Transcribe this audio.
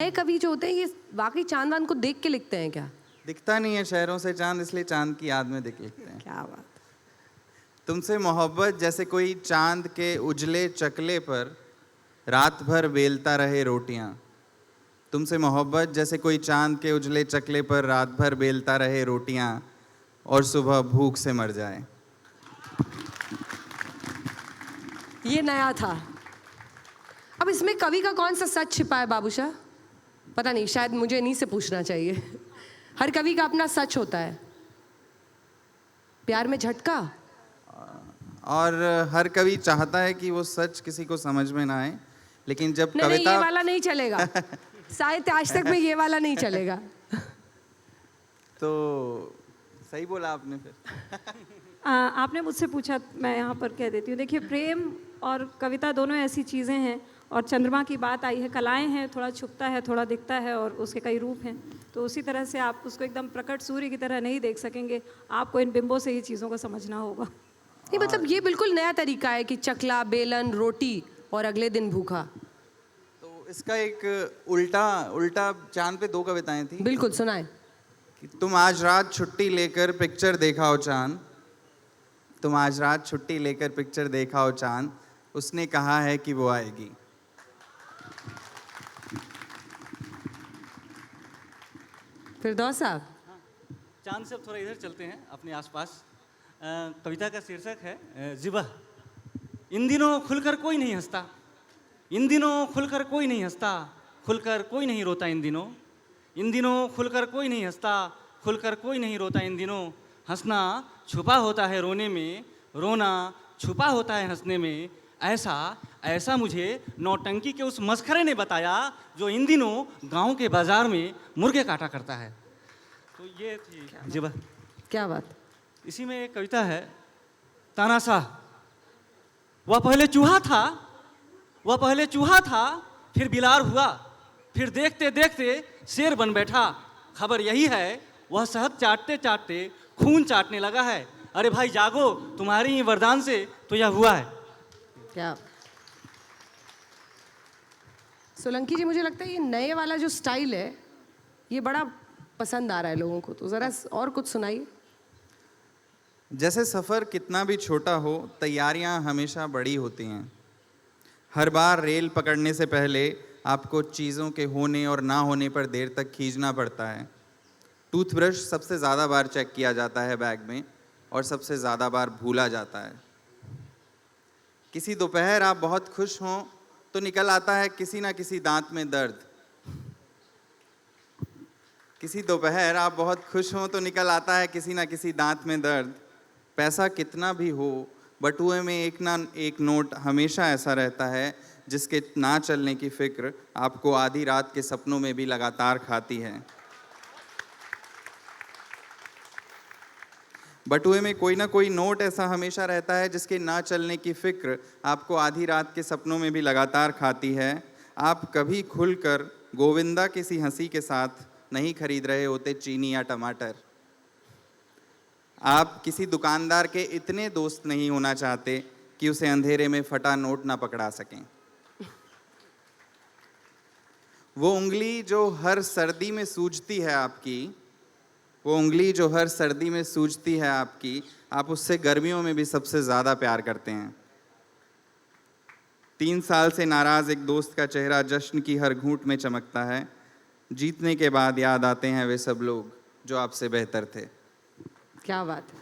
नए कवि जो होते हैं ये वाकई चांद वांद को देख के लिखते हैं क्या? दिखता नहीं है शहरों से चांद, इसलिए चांद की याद में दिख लिखते हैं। क्या बात। तुमसे मोहब्बत जैसे कोई चांद के उजले चकले पर रात भर बेलता रहे रोटियां। तुमसे मोहब्बत जैसे कोई चांद के उजले चकले पर रात भर बेलता रहे रोटियां और सुबह भूख से मर जाए। ये नया था। अब इसमें कवि का कौन सा सच छिपा है बाबूशाह? पता नहीं, शायद मुझे इन्हीं से पूछना चाहिए। हर कवि का अपना सच होता है। प्यार में झटका, और हर कवि चाहता है कि वो सच किसी को समझ में ना आए, लेकिन जब नहीं, कविता ये वाला नहीं चलेगा। साहित्य आज तक में ये वाला नहीं चलेगा। तो सही बोला आपने फिर। आपने मुझसे पूछा, मैं यहाँ पर कह देती हूँ। देखिए, प्रेम और कविता दोनों ऐसी चीज़ें हैं, और चंद्रमा की बात आई है, कलाएं हैं, थोड़ा छुपता है, थोड़ा दिखता है, और उसके कई रूप हैं। तो उसी तरह से आप उसको एकदम प्रकट सूर्य की तरह नहीं देख सकेंगे, आपको इन बिंबों से ही चीज़ों को समझना होगा। नहीं, मतलब ये बिल्कुल नया तरीका है कि चकला, बेलन, रोटी और अगले दिन भूखा। तो इसका एक उल्टा चांद पे दो कविताएं थी। बिल्कुल, सुनाए। कि तुम आज रात छुट्टी लेकर पिक्चर देखा हो चांद, तुम आज रात छुट्टी लेकर पिक्चर देखा हो चांद, उसने कहा है कि वो आएगी। फिरदौस साहब, चांद से अब थोड़ा इधर चलते हैं अपने आसपास। कविता का शीर्षक है ज़िबह। इन दिनों खुलकर कोई नहीं हंसता, इन दिनों खुलकर कोई नहीं हंसता, खुलकर कोई नहीं रोता इन दिनों। इन दिनों खुलकर कोई नहीं हंसता, खुलकर कोई नहीं रोता इन दिनों। हंसना छुपा होता है रोने में, रोना छुपा होता है हंसने में। ऐसा ऐसा मुझे नौटंकी के उस मस्खरे ने बताया जो इन दिनों गांव के बाजार में मुर्गे काटा करता है। तो ये थी ज़िबह। क्या बात। इसी में एक कविता है, तानाशाह। वह पहले चूहा था, वह पहले चूहा था, फिर बिलार हुआ, फिर देखते देखते शेर बन बैठा। खबर यही है, वह शहद चाटते चाटते खून चाटने लगा है। अरे भाई जागो, तुम्हारी ही वरदान से तो यह हुआ है। क्या सोलंकी जी, मुझे लगता है ये नए वाला जो स्टाइल है ये बड़ा पसंद आ रहा है लोगों को, तो ज़रा और कुछ सुनाइए। जैसे सफ़र कितना भी छोटा हो, तैयारियां हमेशा बड़ी होती हैं। हर बार रेल पकड़ने से पहले आपको चीज़ों के होने और ना होने पर देर तक खींचना पड़ता है। टूथब्रश सबसे ज़्यादा बार चेक किया जाता है बैग में, और सबसे ज़्यादा बार भूला जाता है। किसी दोपहर आप बहुत खुश हों तो निकल आता है किसी ना किसी दांत में दर्द। किसी दोपहर आप बहुत खुश हों तो निकल आता है किसी ना किसी दांत में दर्द। पैसा कितना भी हो, बटुए में एक ना एक नोट हमेशा ऐसा रहता है जिसके ना चलने की फिक्र आपको आधी रात के सपनों में भी लगातार खाती है। बटुए में कोई ना कोई नोट ऐसा हमेशा रहता है जिसके ना चलने की फिक्र आपको आधी रात के सपनों में भी लगातार खाती है। आप कभी खुलकर गोविंदा किसी हंसी के साथ नहीं खरीद रहे होते चीनी या टमाटर। आप किसी दुकानदार के इतने दोस्त नहीं होना चाहते कि उसे अंधेरे में फटा नोट ना पकड़ा सकें। वो उंगली जो हर सर्दी में सूजती है आपकी, वो उंगली जो हर सर्दी में सूजती है आपकी, आप उससे गर्मियों में भी सबसे ज़्यादा प्यार करते हैं। 3 साल से नाराज़ एक दोस्त का चेहरा जश्न की हर घूंट में चमकता है। जीतने के बाद याद आते हैं वे सब लोग जो आपसे बेहतर थे। क्या बात है।